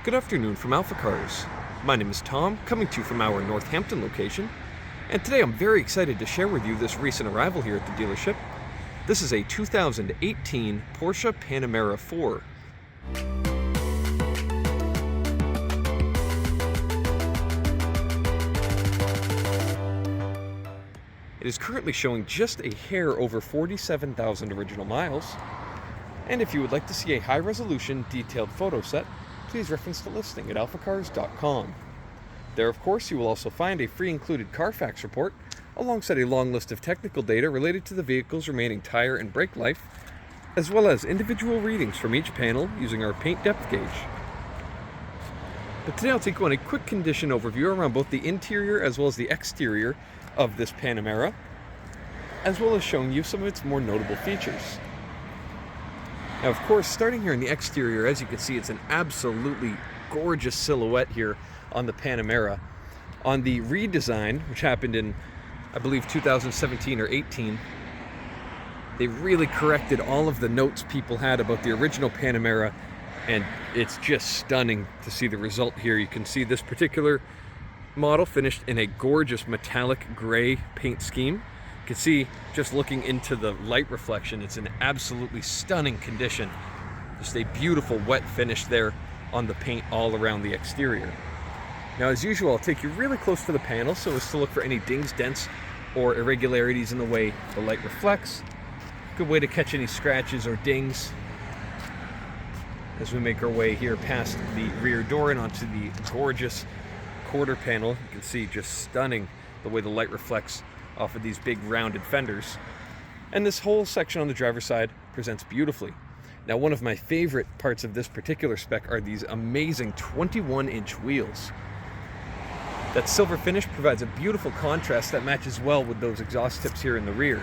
Good afternoon from AlphaCars. My name is Tom, coming to you from our Northampton location, and today I'm very excited to share with you this recent arrival here at the dealership. This is a 2018 Porsche Panamera 4. It is currently showing just a hair over 47,000 original miles, and if you would like to see a high-resolution detailed photo set, please reference the listing at alphacars.com. There, of course, you will also find a free included Carfax report alongside a long list of technical data related to the vehicle's remaining tire and brake life, as well as individual readings from each panel using our paint depth gauge. But today I'll take you on a quick condition overview around both the interior as well as the exterior of this Panamera, as well as showing you some of its more notable features. Now, of course, starting here in the exterior, as you can see, it's an absolutely gorgeous silhouette here on the Panamera. On the redesign, which happened in, I believe, 2017 or 18, they really corrected all of the notes people had about the original Panamera, and it's just stunning to see the result here. You can see this particular model finished in a gorgeous metallic gray paint scheme. You can see, just looking into the light reflection, it's an absolutely stunning condition. Just a beautiful wet finish there on the paint all around the exterior. Now, as usual, I'll take you really close to the panel so as to look for any dings, dents, or irregularities in the way the light reflects. Good way to catch any scratches or dings as we make our way here past the rear door and onto the gorgeous quarter panel. You can see just stunning the way the light reflects off of these big rounded fenders. And this whole section on the driver's side presents beautifully. Now, one of my favorite parts of this particular spec are these amazing 21-inch wheels. That silver finish provides a beautiful contrast that matches well with those exhaust tips here in the rear.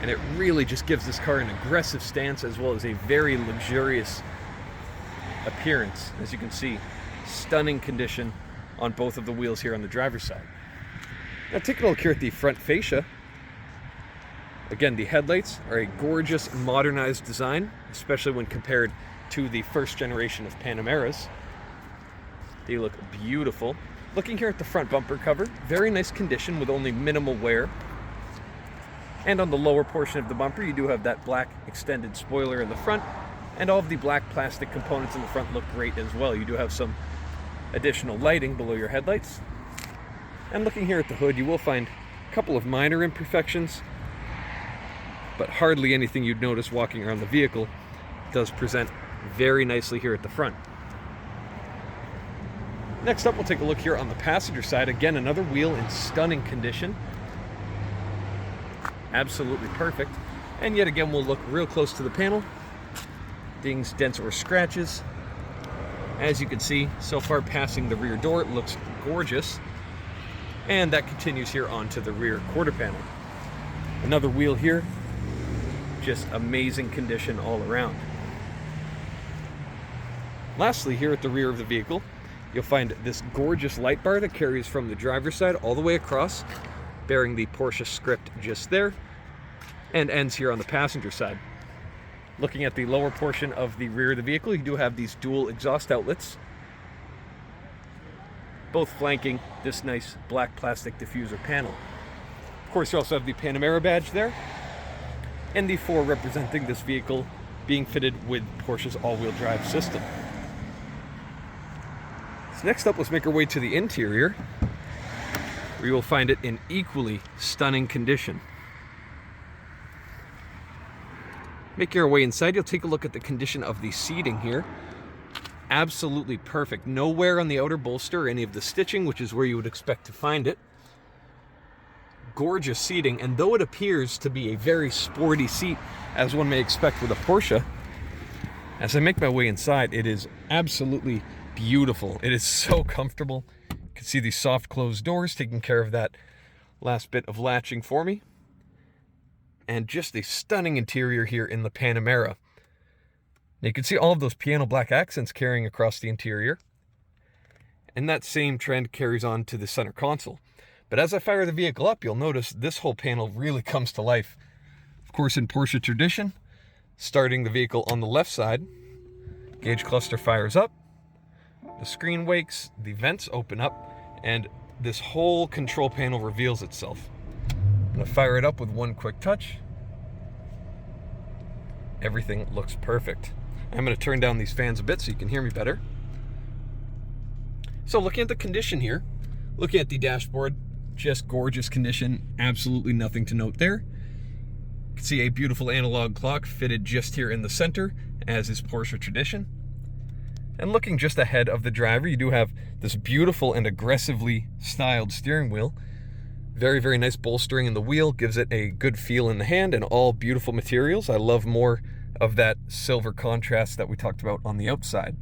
And it really just gives this car an aggressive stance as well as a very luxurious appearance. As you can see, stunning condition on both of the wheels here on the driver's side. Now, taking a look here at the front fascia. Again, the headlights are a gorgeous modernized design, especially when compared to the first generation of Panameras. They look beautiful. Looking here at the front bumper cover, very nice condition with only minimal wear. And on the lower portion of the bumper, you do have that black extended spoiler in the front, and all of the black plastic components in the front look great as well. You do have some additional lighting below your headlights. And looking here at the hood, you will find a couple of minor imperfections, but hardly anything you'd notice walking around the vehicle. It does present very nicely here at the front. Next up, we'll take a look here on the passenger side. Again, another wheel in stunning condition. Absolutely perfect. And yet again, we'll look real close to the panel. Dings, dents, or scratches. As you can see, so far passing the rear door, it looks gorgeous. And that continues here onto the rear quarter panel. Another wheel here, just amazing condition all around. Lastly, here at the rear of the vehicle, you'll find this gorgeous light bar that carries from the driver's side all the way across, bearing the Porsche script just there, and ends here on the passenger side. Looking at the lower portion of the rear of the vehicle, you do have these dual exhaust outlets, both flanking this nice black plastic diffuser panel. Of course, you also have the Panamera badge there, and the 4 representing this vehicle being fitted with Porsche's all-wheel drive system. So next up, let's make our way to the interior, where you will find it in equally stunning condition. Making our way inside, you'll take a look at the condition of the seating here. Absolutely perfect. No wear on the outer bolster or any of the stitching, which is where you would expect to find it. Gorgeous seating, and though it appears to be a very sporty seat, as one may expect with a Porsche, as I make my way inside, it is absolutely beautiful. It is so comfortable. You can see these soft closed doors taking care of that last bit of latching for me. And just a stunning interior here in the Panamera. Now you can see all of those piano black accents carrying across the interior. And that same trend carries on to the center console. But as I fire the vehicle up, you'll notice this whole panel really comes to life. Of course, in Porsche tradition, starting the vehicle on the left side, Gauge cluster fires up, the screen wakes, the vents open up, and this whole control panel reveals itself. I'm going to fire it up with one quick touch. Everything looks perfect. I'm going to turn down these fans a bit so you can hear me better. So looking at the condition here, looking at the dashboard, just gorgeous condition, absolutely nothing to note there. You can see a beautiful analog clock fitted just here in the center, as is Porsche tradition. And looking just ahead of the driver, you do have this beautiful and aggressively styled steering wheel. Very, very nice bolstering in the wheel, gives it a good feel in the hand, and all beautiful materials. I love more of that silver contrast that we talked about on the outside.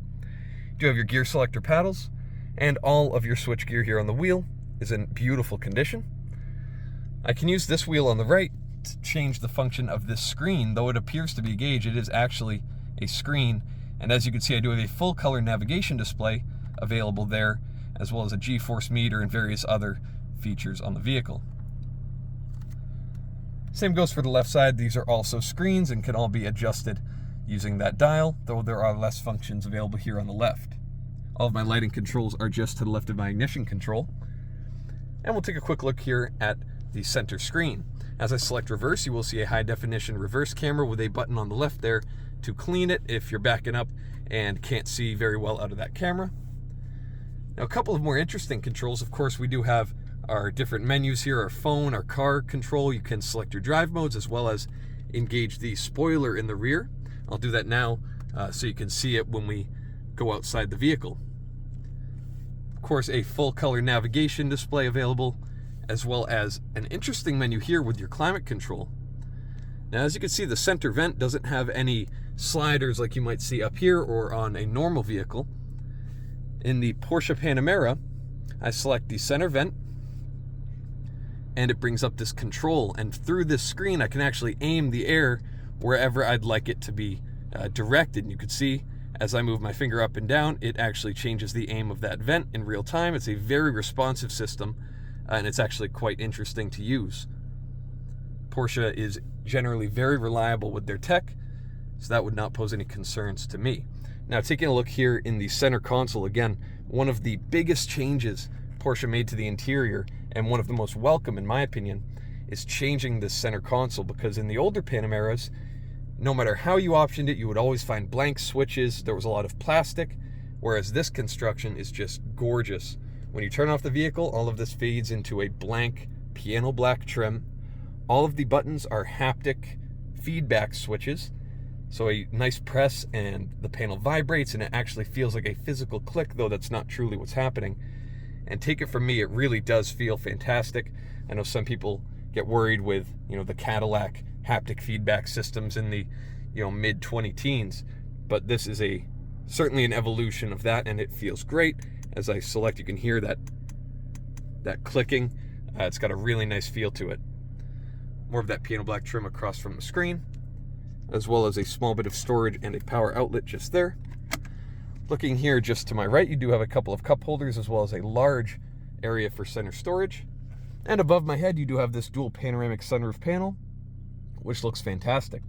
You do have your gear selector paddles, and all of your switch gear here on the wheel is in beautiful condition. I can use this wheel on the right to change the function of this screen. Though it appears to be a gauge, it is actually a screen. And as you can see, I do have a full color navigation display available there, as well as a G-force meter and various other features on the vehicle. Same goes for the left side. These are also screens and can all be adjusted using that dial, though there are less functions available here on the left. All of my lighting controls are just to the left of my ignition control. And we'll take a quick look here at the center screen. As I select reverse, you will see a high definition reverse camera with a button on the left there to clean it if you're backing up and can't see very well out of that camera. Now, a couple of more interesting controls. Of course, we do have our different menus here, our phone, our car control. You can select your drive modes as well as engage the spoiler in the rear. I'll do that now so you can see it when we go outside the vehicle. Of course, a full color navigation display available, as well as an interesting menu here with your climate control. Now, as you can see, the center vent doesn't have any sliders like you might see up here or on a normal vehicle. In the Porsche Panamera, I select the center vent, and it brings up this control, and through this screen I can actually aim the air wherever I'd like it to be directed. And you can see as I move my finger up and down, it actually changes the aim of that vent in real time. It's a very responsive system, and it's actually quite interesting to use. Porsche is generally very reliable with their tech, so that would not pose any concerns to me. Now, taking a look here in the center console, again, one of the biggest changes Porsche made to the interior, and one of the most welcome in my opinion, is changing this center console, because in the older Panameras, no matter how you optioned it, you would always find blank switches. There was a lot of plastic, whereas this construction is just gorgeous. When you turn off the vehicle, all of this fades into a blank piano black trim. All of the buttons are haptic feedback switches, so a nice press and the panel vibrates, and it actually feels like a physical click, though that's not truly what's happening. And take it from me, it really does feel fantastic. I know some people get worried with, the Cadillac haptic feedback systems in the, mid-20 teens, but this is certainly an evolution of that, and it feels great. As I select, you can hear that clicking. It's got a really nice feel to it. More of that piano black trim across from the screen, as well as a small bit of storage and a power outlet just there. Looking here just to my right, you do have a couple of cup holders as well as a large area for center storage. And above my head, you do have this dual panoramic sunroof panel, which looks fantastic.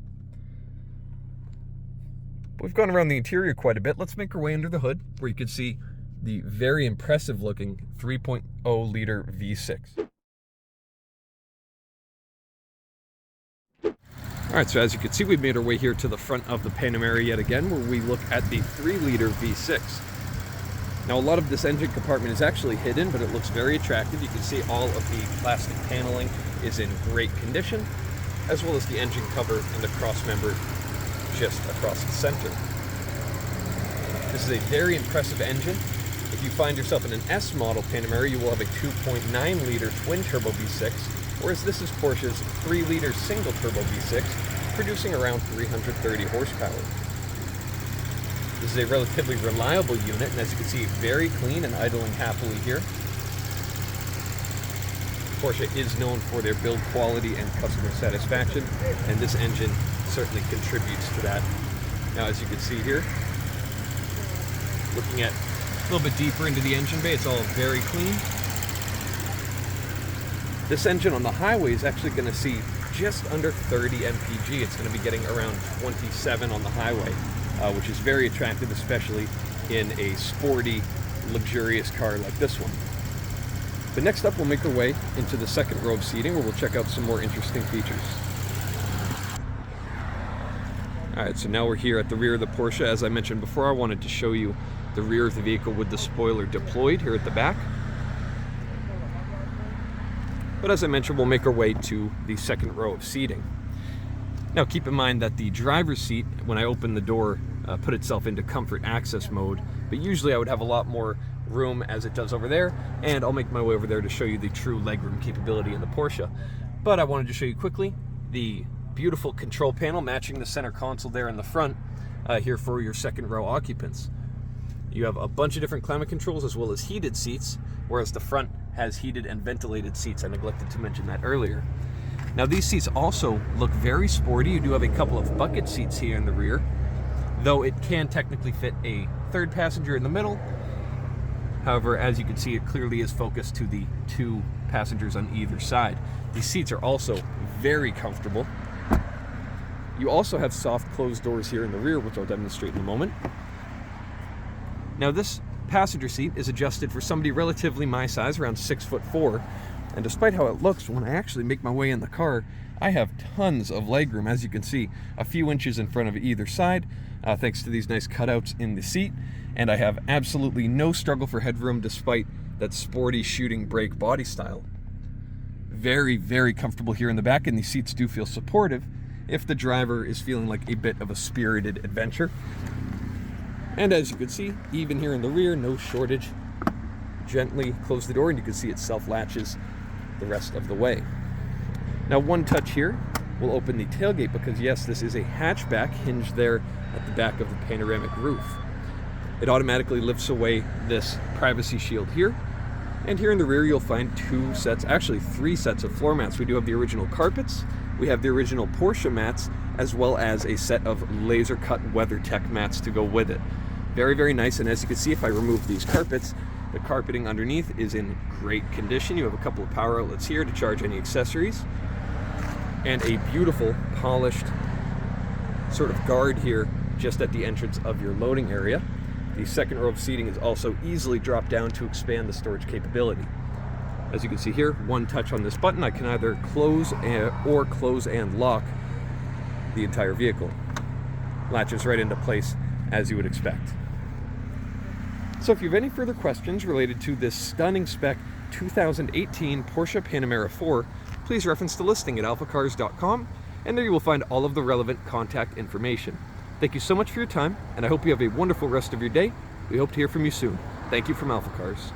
We've gone around the interior quite a bit. Let's make our way under the hood, where you can see the very impressive looking 3.0 liter V6. All right, so as you can see, we've made our way here to the front of the Panamera yet again, where we look at the 3-liter V6. Now, a lot of this engine compartment is actually hidden, but it looks very attractive. You can see all of the plastic paneling is in great condition, as well as the engine cover and the cross member just across the center. This is a very impressive engine. If you find yourself in an S model Panamera, you will have a 2.9-liter twin-turbo V6, whereas this is Porsche's 3-liter single-turbo V6, producing around 330 horsepower. This is a relatively reliable unit, and as you can see, very clean and idling happily here. Porsche is known for their build quality and customer satisfaction, and this engine certainly contributes to that. Now, as you can see here, looking at a little bit deeper into the engine bay, it's all very clean. This engine on the highway is actually going to see just under 30 mpg. It's going to be getting around 27 on the highway. which is very attractive, especially in a sporty, luxurious car like this one. But next up, we'll make our way into the second row of seating, where we'll check out some more interesting features. All right, so now we're here at the rear of the Porsche. As I mentioned before, I wanted to show you the rear of the vehicle with the spoiler deployed here at the back. But as I mentioned, we'll make our way to the second row of seating. Now keep in mind that the driver's seat, when I open the door, put itself into comfort access mode, but usually I would have a lot more room as it does over there, and I'll make my way over there to show you the true legroom capability in the Porsche. But I wanted to show you quickly the beautiful control panel matching the center console there in the front, here for your second row occupants. You have a bunch of different climate controls as well as heated seats, whereas the front has heated and ventilated seats. I neglected to mention that earlier. Now these seats also look very sporty. You do have a couple of bucket seats here in the rear, though it can technically fit a third passenger in the middle. However, as you can see, it clearly is focused to the 2 passengers on either side. These seats are also very comfortable. You also have soft closed doors here in the rear, which I'll demonstrate in a moment. Now this passenger seat is adjusted for somebody relatively my size, around 6'4", and despite how it looks, when I actually make my way in the car, I have tons of legroom, as you can see, a few inches in front of either side, thanks to these nice cutouts in the seat, and I have absolutely no struggle for headroom despite that sporty shooting brake body style. Very, very comfortable here in the back, and these seats do feel supportive if the driver is feeling like a bit of a spirited adventure. And as you can see, even here in the rear, no shortage. Gently close the door and you can see it self-latches the rest of the way. Now one touch here will open the tailgate, because yes, this is a hatchback hinged there at the back of the panoramic roof. It automatically lifts away this privacy shield here. And here in the rear, you'll find 2 sets, actually 3 sets of floor mats. We do have the original carpets, we have the original Porsche mats, as well as a set of laser cut WeatherTech mats to go with it. Very, very nice. And as you can see, if I remove these carpets, the carpeting underneath is in great condition. You have a couple of power outlets here to charge any accessories, and a beautiful polished sort of guard here just at the entrance of your loading area. The second row of seating is also easily dropped down to expand the storage capability. As you can see here, one touch on this button, I can either close and lock the entire vehicle. Latches right into place as you would expect. So if you have any further questions related to this stunning spec 2018 Porsche Panamera 4, please reference the listing at alphacars.com, and there you will find all of the relevant contact information. Thank you so much for your time, and I hope you have a wonderful rest of your day. We hope to hear from you soon. Thank you from AlphaCars.